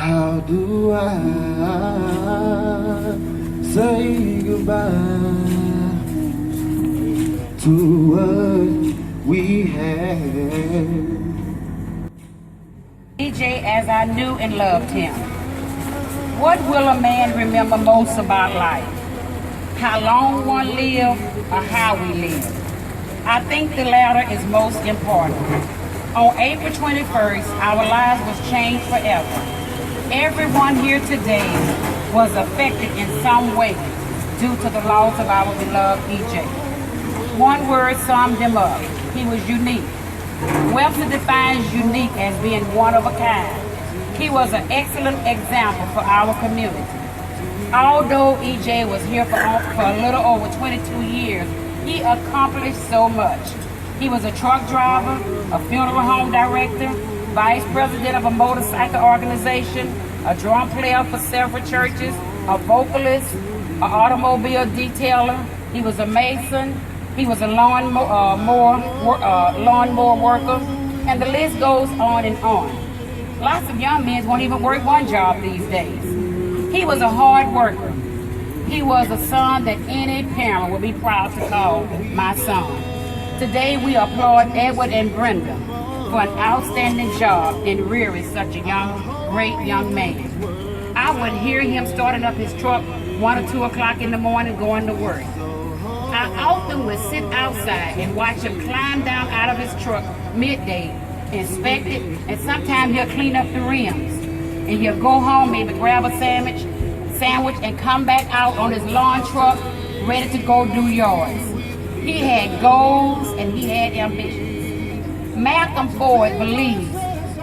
How do I say goodbye to what we had? DJ, as I knew and loved him. What will a man remember most about life? How long one lived or how we live? I think the latter is most important. On April 21st, our lives was changed forever. Everyone here today was affected in some way due to the loss of our beloved EJ. One word summed him up. He was unique. Webster defines unique as being one of a kind. He was an excellent example for our community. Although EJ was here for a little over 22 years, he accomplished so much. He was a truck driver, a funeral home director, vice president of a motorcycle organization, a drum player for several churches, a vocalist, an automobile detailer. He was a mason. He was a lawnmower worker, and the list goes on and on. Lots of young men won't even work one job these days. He was a hard worker. He was a son that any parent would be proud to call my son. Today we applaud Edward and Brenda for an outstanding job in rearing such a great young man. I would hear him starting up his truck 1 or 2 o'clock in the morning going to work. I often would sit outside and watch him climb down out of his truck midday, inspect it, and sometimes he'll clean up the rims. And he'll go home, maybe grab a sandwich, and come back out on his lawn truck, ready to go do yards. He had goals and he had ambitions. Malcolm Ford believes,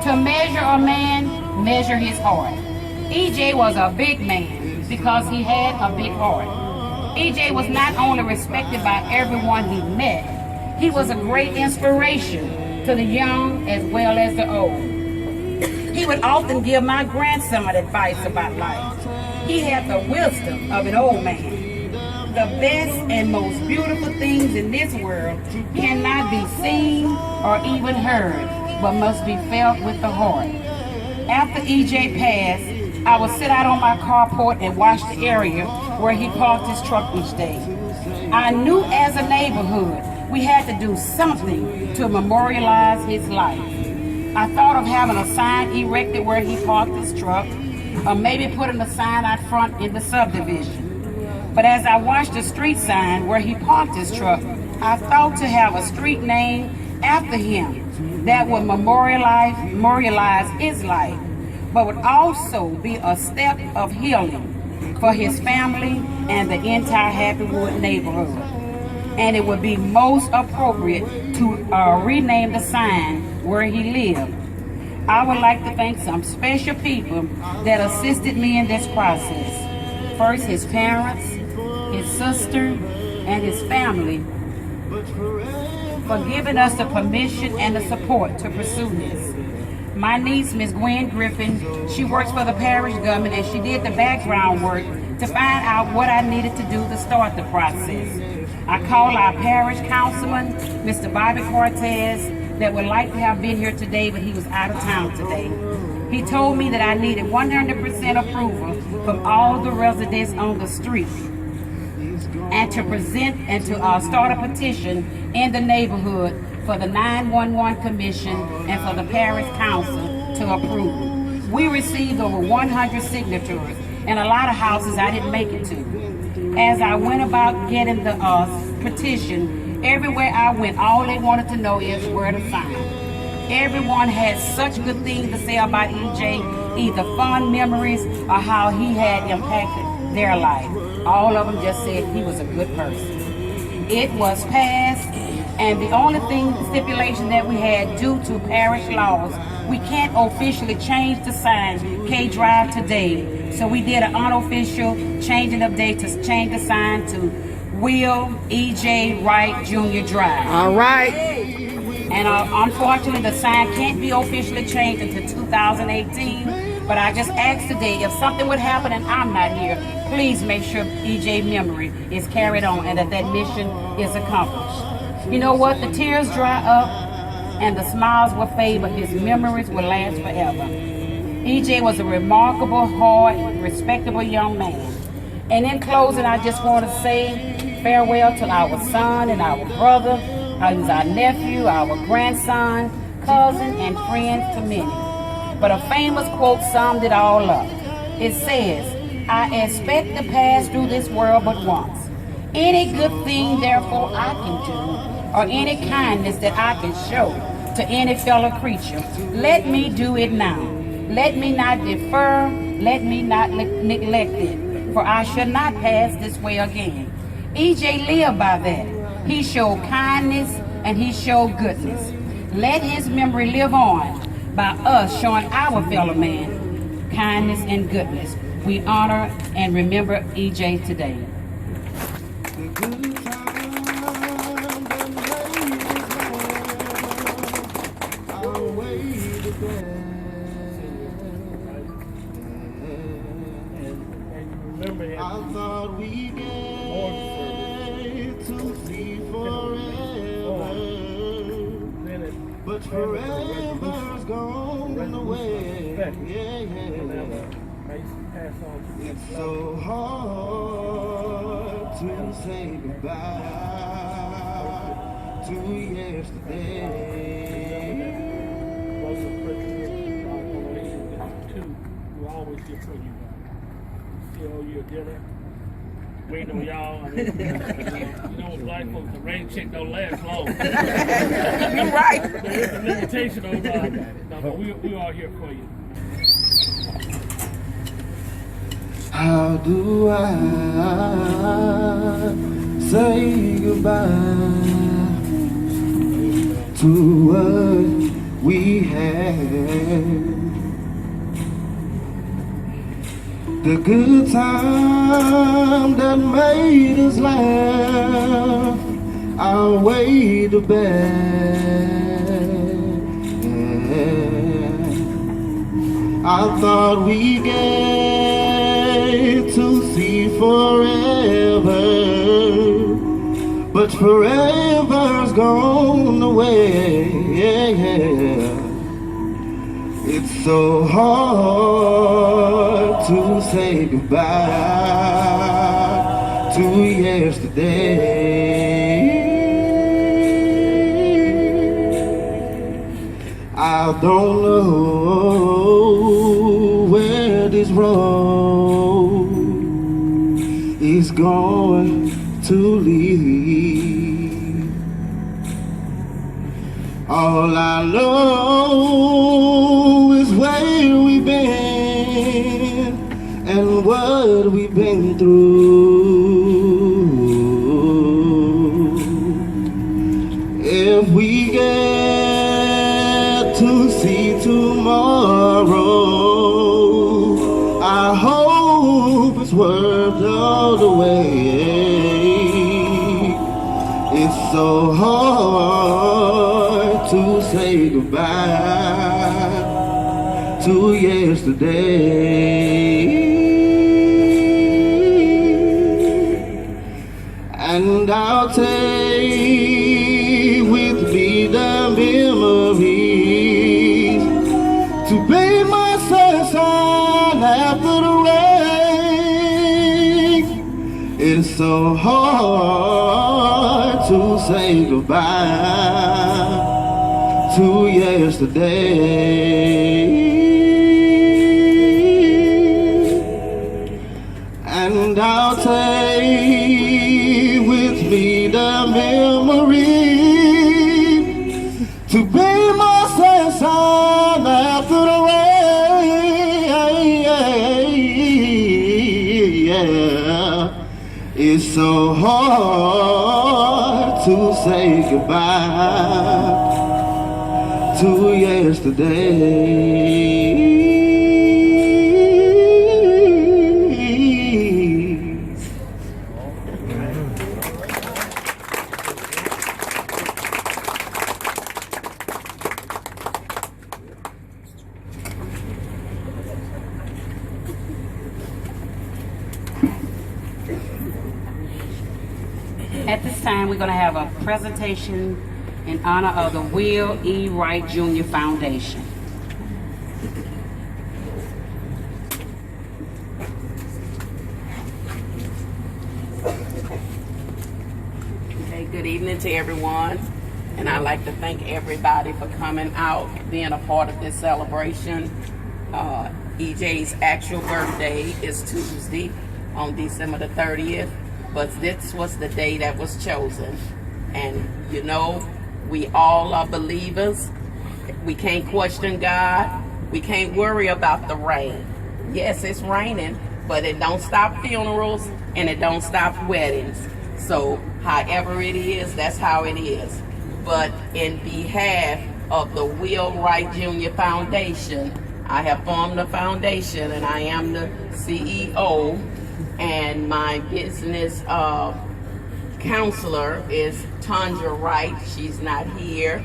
to measure a man, measure his heart. EJ was a big man because he had a big heart. EJ was not only respected by everyone he met, he was a great inspiration to the young as well as the old. He would often give my grandson advice about life. He had the wisdom of an old man. The best and most beautiful things in this world cannot be seen or even heard, but must be felt with the heart. After EJ passed, I would sit out on my carport and watch the area where he parked his truck each day. I knew as a neighborhood we had to do something to memorialize his life. I thought of having a sign erected where he parked his truck, or maybe putting a sign out front in the subdivision. But as I watched the street sign where he parked his truck, I thought to have a street name after him that would memorialize his life, but would also be a step of healing for his family and the entire Happywood neighborhood. And it would be most appropriate to rename the sign where he lived. I would like to thank some special people that assisted me in this process. First, his parents, his sister, and his family for giving us the permission and the support to pursue this. My niece, Miss Gwen Griffin, she works for the parish government and she did the background work to find out what I needed to do to start the process. I called our parish councilman, Mr. Bobby Cortez, that would like to have been here today, but he was out of town today. He told me that I needed 100% approval from all the residents on the street and to present and to start a petition in the neighborhood for the 911 Commission and for the Parish Council to approve. We received over 100 signatures, and a lot of houses I didn't make it to. As I went about getting the petition, everywhere I went, all they wanted to know is where to sign. Everyone had such good things to say about EJ, either fond memories or how he had impacted their life. All of them just said he was a good person. It was passed, and the only stipulation that we had due to parish laws, we can't officially change the sign K Drive today. So we did an unofficial changing of date to change the sign to Will E.J. Wright Jr. Drive. All right. And unfortunately, the sign can't be officially changed until 2018. But I just asked today, if something would happen and I'm not here, please make sure EJ memory is carried on and that mission is accomplished. You know what? The tears dry up and the smiles will fade, but his memories will last forever. EJ was a remarkable, hard, respectable young man. And in closing, I just want to say farewell to our son and our brother, who's our nephew, our grandson, cousin, and friend to many. But a famous quote summed it all up. It says, I expect to pass through this world but once. Any good thing, therefore, I can do, or any kindness that I can show to any fellow creature, let me do it now. Let me not defer, let me not neglect it, for I shall not pass this way again. EJ lived by that. He showed kindness and he showed goodness. Let his memory live on by us showing our fellow man kindness and goodness. We honor and remember EJ today. The good time that made us our way to bed. Remember him. I thought we get to see forever, but forever's gone away. It's so hard to say goodbye to yesterday. We're always here for you. Still owe you a dinner. Waiting on y'all. I mean, you know, with black folks, the rain check don't last long. You're right. There is a limitation on that. No, but we are here for you. How do I say goodbye to what we had? The good time that made us laugh our way to bed. I thought we get to see forever, but forever's gone away. It's so hard to say goodbye to yesterday. I don't know where this road is going to lead. All I know is where we've been and what we've been through. If we get to see tomorrow, I hope it's worth all the wait. It's so hard to say goodbye to yesterday. And I'll take with me the memories to be my sunshine after the rain. It's so hard to say goodbye to yesterday. And I'll take with me the memory to be my sunshine after the rain. It's so hard to say goodbye to yesterday. At this time, we're going to have a presentation in honor of the Will E. Wright Jr. Foundation. evening to everyone, and I'd like to thank everybody for coming out, being a part of this celebration. EJ's actual birthday is Tuesday on December the 30th, but this was the day that was chosen. And you know, we all are believers. We can't question God. We can't worry about the rain. Yes, it's raining, but it don't stop funerals and it don't stop weddings. So however it is, that's how it is. But in behalf of the Will Wright Jr. Foundation, I have formed a foundation and I am the CEO, and my business counselor is Tundra Wright. She's not here,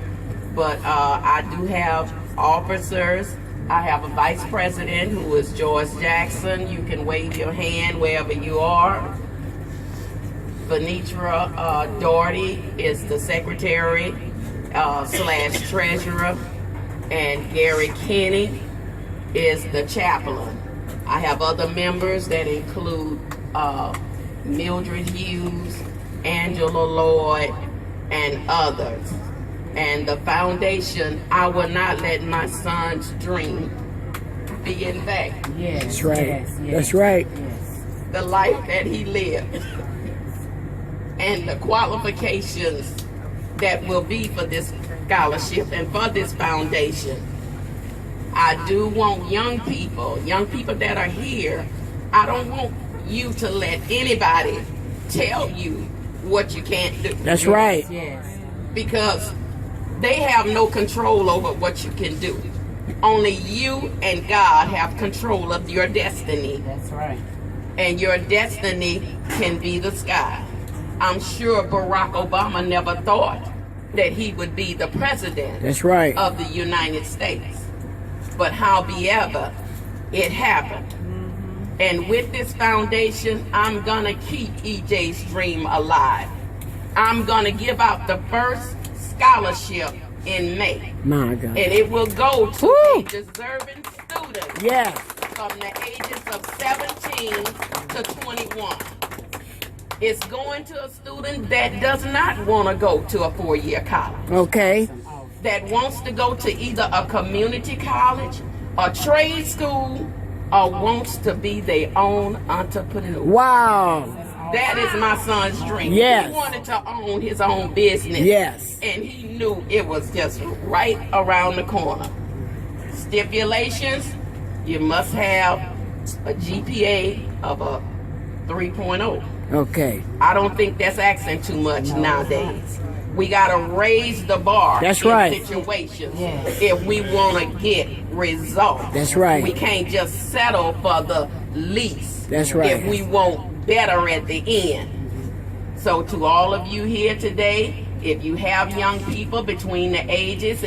but I do have officers. I have a vice president who is George Jackson. You can wave your hand wherever you are. Venitra Doherty is the secretary slash treasurer, and Gary Kenny is the chaplain. I have other members that include Mildred Hughes, Angela Lloyd, and others. And the foundation, I will not let my son's dream be in vain. Yes, That's right. yes, yes, That's right. yes. The life that he lived and the qualifications that will be for this scholarship and for this foundation. I do want young people that are here, I don't want you to let anybody tell you what you can't do. That's right. Yes. Because they have no control over what you can do. Only you and God have control of your destiny. That's right. And your destiny can be the sky. I'm sure Barack Obama never thought that he would be the president That's right. of the United States. But howsoever, it happened. And with this foundation, I'm gonna keep EJ's dream alive. I'm gonna give out the first scholarship in May. My God. And it will go to Woo! a deserving student Yes. from the ages of 17 to 21. It's going to a student that does not want to go to a 4-year college, Okay. that wants to go to either a community college, a trade school, or wants to be their own entrepreneur. Wow. That is my son's dream. Yes. He wanted to own his own business. Yes. And he knew it was just right around the corner. Stipulations, you must have a GPA of a 3.0. Okay. I don't think that's asking too much nowadays. We gotta raise the bar That's in right. situations Yes. if we wanna get results. That's right. We can't just settle for the least. That's right. If we want better at the end. So to all of you here today, if you have young people between the ages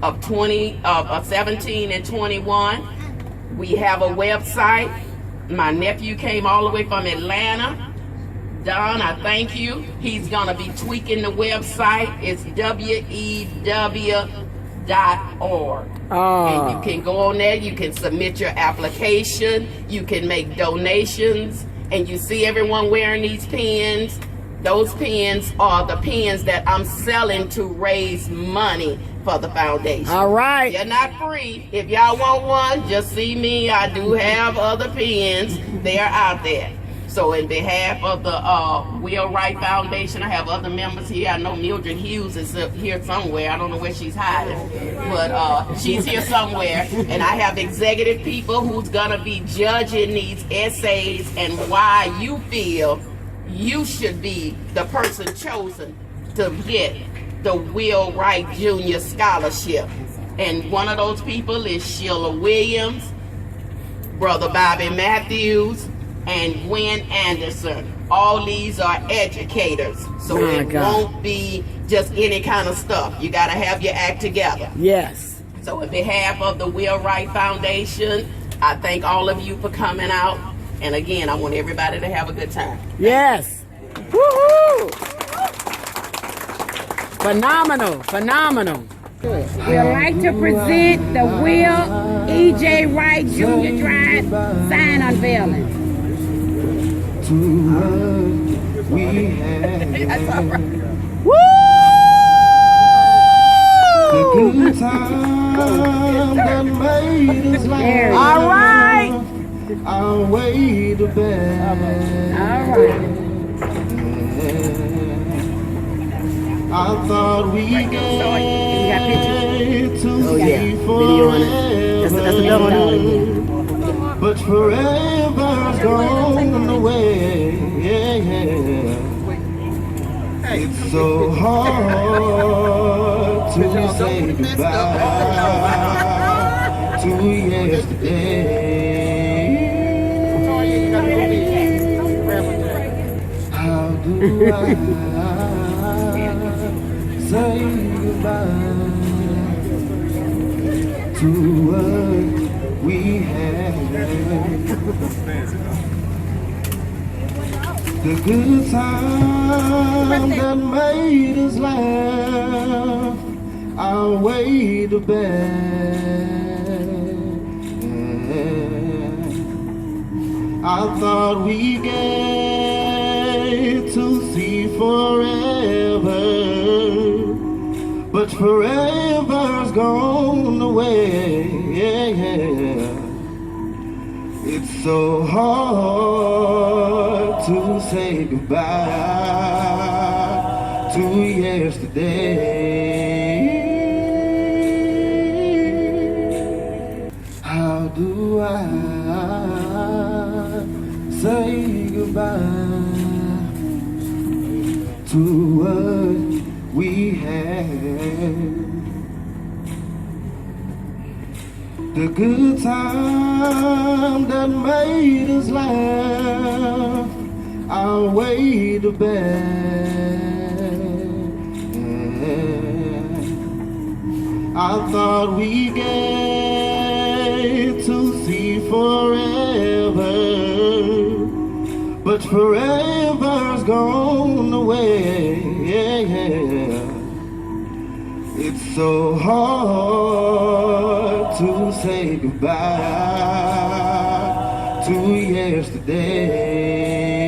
of 17 and 21, we have a website. My nephew came all the way from Atlanta. Don, I thank you. He's going to be tweaking the website. It's wew.org. And you can go on there. You can submit your application. You can make donations. And you see everyone wearing these pins. Those pins are the pins that I'm selling to raise money for the foundation. All right. They're not free. If y'all want one, just see me. I do have other pins. They are out there. So in behalf of the Will Wright Foundation, I have other members here. I know Mildred Hughes is here somewhere. I don't know where she's hiding, but she's here somewhere. And I have executive people who's gonna be judging these essays and why you feel you should be the person chosen to get the Will Wright Jr. Scholarship. And one of those people is Sheila Williams, Brother Bobby Matthews, and Gwen Anderson. All these are educators, so My it God. won't be just any kind of stuff. You got to have your act together. Yes. So on behalf of the Will Wright Foundation, I thank all of you for coming out. And again, I want everybody to have a good time. Yes. Woohoo! Phenomenal. Phenomenal. We'd like to present the Will E.J. Wright Jr. Drive sign unveiling. Too much we had. That's all right. Woo! good time that made us laugh. All right. Outweigh the bad. All right. I thought we gave to Oh, yeah. see Video on it. That's another one. forever, but forever's gone away. It's so hard to say goodbye to yesterday. How do I say goodbye to what we had? The good time that made us laugh outweigh the bad. I thought we get to see forever, but forever's gone away. It's so hard to say goodbye to yesterday. How do I say goodbye to what we had? The good time that made us laugh outweigh the bad. I thought we get to see forever, but forever's gone away. It's so hard to say goodbye to yesterday.